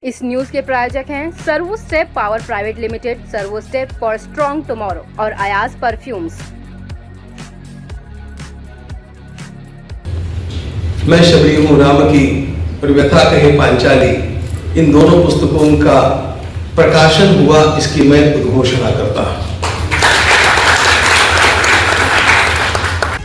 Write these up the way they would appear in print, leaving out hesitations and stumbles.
इस न्यूज के प्रायोजक हैं servo step power private limited, servo step for strong tomorrow और अयाज परफ्यूम्स। मैं शबरी हूँ राम की और व्यथा कहे पांचाली, इन दोनों पुस्तकों का प्रकाशन हुआ, इसकी मैं उद्घोषणा करता हूँ।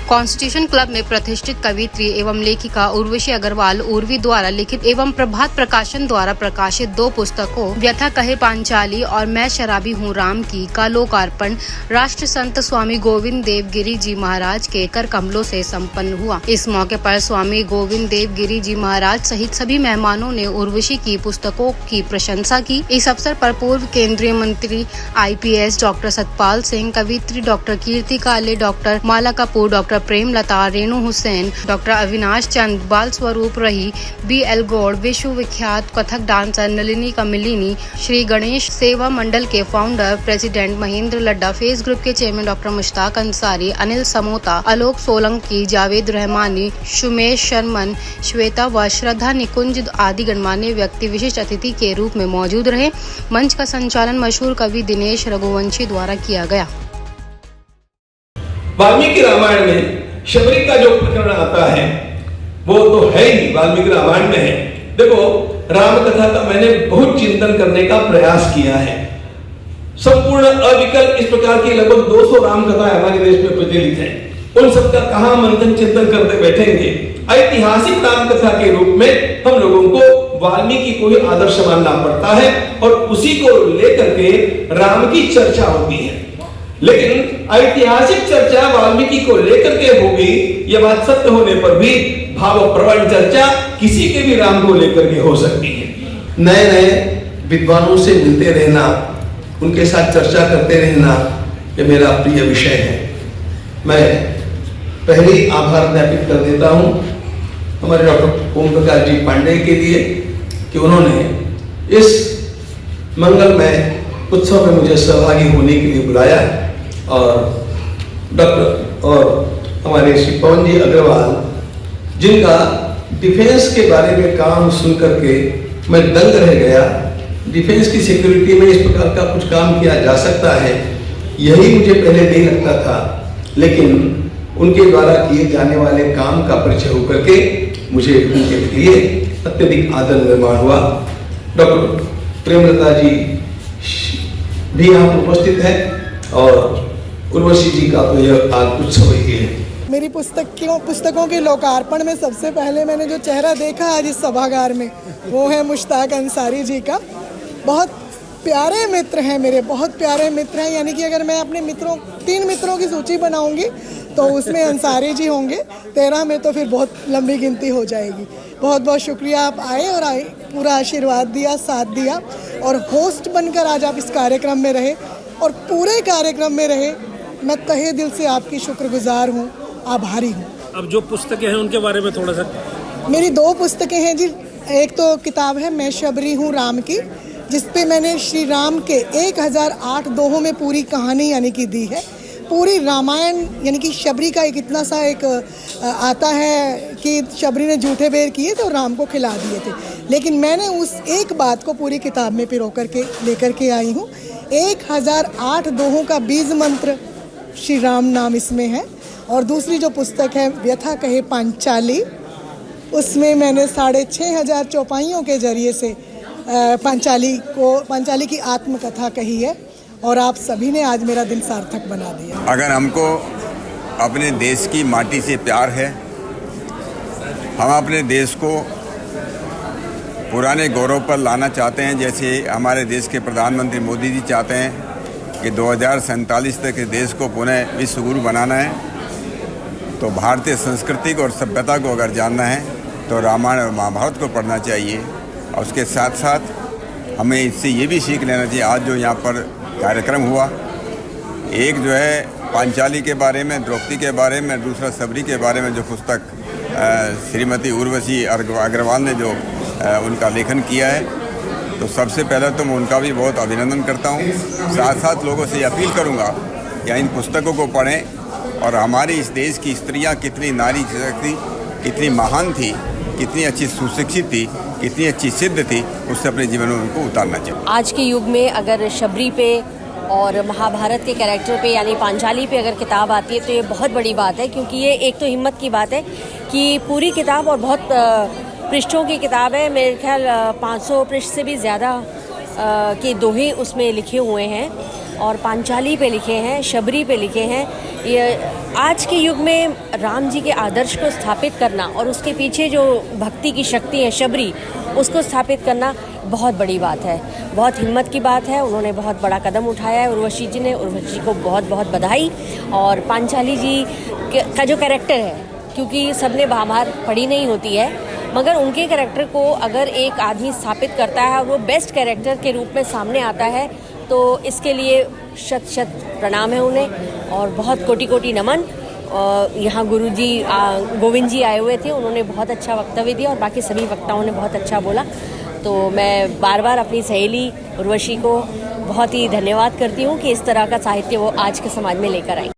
कॉन्स्टिट्यूशन क्लब में प्रतिष्ठित कवित्री एवं लेखिका उर्वशी अग्रवाल उर्वी द्वारा लिखित एवं प्रभात प्रकाशन द्वारा प्रकाशित दो पुस्तकों व्यथा कहे पांचाली और मैं शराबी हूँ राम की का लोकार्पण राष्ट्र संत स्वामी गोविंद देव गिरी जी महाराज के कर कमलों से संपन्न हुआ। इस मौके पर स्वामी गोविंद देव गिरी जी महाराज सहित सभी मेहमानों ने उर्वशी की पुस्तकों की प्रशंसा की। इस अवसर पर पूर्व केंद्रीय मंत्री IPS डॉक्टर सतपाल सिंह, कवित्री doctor Kirti Kale, doctor Mala Kapoor, doctor Premlata, Renu Hussain, doctor Avinash Chand, Bal Swaroop Rahi, BL Gaur, विश्व विख्यात कथक डांसर नलिनी कमिलिनी, श्री गणेश सेवा मंडल के founder president Mahendra Ladda, face group के चेयरमैन डॉक्टर मुश्ताक अंसारी, अनिल समोता, आलोक सोलंकी, जावेद रहमानी, सुमेश शर्मन, श्वेता व श्रद्धा निकुंज आदि गणमान्य व्यक्ति विशिष्ट अतिथि के रूप में मौजूद रहे। मंच का संचालन मशहूर कवि दिनेश रघुवंशी द्वारा किया गया। वाल्मीकि रामायण में शबरी का जो प्रकरण आता है वो तो है ही, वाल्मीकि रामायण में है। देखो, राम कथा का मैंने बहुत चिंतन करने का प्रयास किया है। संपूर्ण अविकल इस प्रकार की लगभग 200 राम कथा हमारे देश में प्रचलित है। उन सबका कहां मंथन चिंतन करते बैठेंगे। ऐतिहासिक राम कथा के रूप में हम लोगों को वाल्मीकि को ही आदर्श मानना पड़ता है और उसी को लेकर के राम की चर्चा होती है। लेकिन ऐतिहासिक चर्चा वाल्मीकि को लेकर के होगी, यह बात सत्य होने पर भी भावप्रवण चर्चा किसी के भी राम को लेकर के हो सकती है। नए नए विद्वानों से मिलते रहना, उनके साथ चर्चा करते रहना, यह मेरा प्रिय विषय है। मैं पहले आभार ज्ञापित कर देता हूं हमारे डॉक्टर ओम प्रकाश जी पांडे के लिए कि उन्होंने इस मंगलमय उत्सव में मुझे सहभागी होने के लिए बुलाया और डॉक्टर और हमारे श्री पवन जी अग्रवाल, जिनका डिफेंस के बारे में काम सुन करके मैं दंग रह गया। डिफेंस की सिक्योरिटी में इस प्रकार का कुछ काम किया जा सकता है, यही मुझे पहले नहीं लगता था। लेकिन उनके द्वारा किए जाने वाले काम का परिचय होकर के मुझे उनके लिए अत्यधिक आदर निर्माण हुआ। डॉक्टर प्रेमलता जी भी यहाँ पर उपस्थित है और उर्वशी जी का तो यह आज उत्सव ही है। मेरी पुस्तकों के लोकार्पण में सबसे पहले मैंने जो चेहरा देखा आज इस सभागार में, वो है मुश्ताक अंसारी जी का। बहुत प्यारे मित्र हैं मेरे, बहुत प्यारे मित्र हैं। यानी कि अगर मैं अपने 3 मित्रों की सूची बनाऊंगी तो उसमें अंसारी जी होंगे, 13 में तो फिर बहुत लंबी गिनती हो जाएगी। बहुत बहुत शुक्रिया, आप आए और पूरा आशीर्वाद दिया, साथ दिया और होस्ट बनकर आज आप इस कार्यक्रम में रहे और पूरे कार्यक्रम में रहे। मैं तहे दिल से आपकी शुक्रगुजार हूँ, आभारी हूँ। अब जो पुस्तकें हैं उनके बारे में थोड़ा सा। मेरी 2 पुस्तकें हैं जी। एक तो किताब है मैं शबरी हूँ राम की, जिसपे मैंने श्री राम के 1008 दोहों में पूरी कहानी यानी कि दी है। पूरी रामायण यानी कि शबरी का एक इतना सा एक आता है कि शबरी ने झूठे बेर किए थे और राम को खिला दिए थे, लेकिन मैंने उस एक बात को पूरी किताब में पिरो करके लेकर के आई हूँ। 1008 दोहों का बीज मंत्र श्री राम नाम इसमें है। और दूसरी जो पुस्तक है व्यथा कहे पांचाली, उसमें मैंने 6500 चौपाइयों के जरिए से पांचाली की आत्मकथा कही है और आप सभी ने आज मेरा दिन सार्थक बना दिया। अगर हमको अपने देश की माटी से प्यार है, हम अपने देश को पुराने गौरव पर लाना चाहते हैं, जैसे हमारे देश के प्रधानमंत्री मोदी जी चाहते हैं कि 2047 तक इस देश को पुनः विश्व गुरु बनाना है, तो भारतीय संस्कृति को और सभ्यता को अगर जानना है तो रामायण और महाभारत को पढ़ना चाहिए। और उसके साथ साथ हमें इससे ये भी सीख लेना चाहिए। आज जो यहाँ पर कार्यक्रम हुआ, एक जो है पांचाली के बारे में, द्रौपदी के बारे में, दूसरा शबरी के बारे में जो पुस्तक श्रीमती उर्वशी अग्रवाल ने जो उनका लेखन किया है, तो सबसे पहले तो मैं उनका भी बहुत अभिनंदन करता हूँ। साथ साथ लोगों से अपील करूँगा कि इन पुस्तकों को पढ़ें और हमारे इस देश की स्त्रियाँ कितनी नारी शक्ति, कितनी महान थी, कितनी अच्छी सुशिक्षित थी, इतनी अच्छी सिद्ध थी, उससे अपने जीवन में उनको उतारना चाहिए। आज के युग में अगर शबरी पे और महाभारत के कैरेक्टर पे यानी पांचाली पे अगर किताब आती है तो ये बहुत बड़ी बात है, क्योंकि ये एक तो हिम्मत की बात है कि पूरी किताब और बहुत पृष्ठों की किताब है, मेरे ख्याल 500 पृष्ठ से भी ज़्यादा के दोहे उसमें लिखे हुए हैं और पांचाली पे लिखे हैं, शबरी पे लिखे हैं। ये आज के युग में राम जी के आदर्श को स्थापित करना और उसके पीछे जो भक्ति की शक्ति है शबरी, उसको स्थापित करना बहुत बड़ी बात है, बहुत हिम्मत की बात है। उन्होंने बहुत बड़ा कदम उठाया है उर्वशी जी ने, उर्वशी को बहुत बहुत बधाई। और पांचाली जी का जो कैरेक्टर है, क्योंकि सबने महाभारत पढ़ी नहीं होती है, मगर उनके कैरेक्टर को अगर एक आदमी स्थापित करता है और वो बेस्ट कैरेक्टर के रूप में सामने आता है तो इसके लिए शत शत प्रणाम है उन्हें और बहुत कोटि कोटि नमन। यहाँ गुरुजी गोविंद जी आए हुए थे, उन्होंने बहुत अच्छा वक्तव्य दिया और बाकी सभी वक्ताओं ने बहुत अच्छा बोला। तो मैं बार बार अपनी सहेली उर्वशी को बहुत ही धन्यवाद करती हूँ कि इस तरह का साहित्य वो आज के समाज में लेकर आई।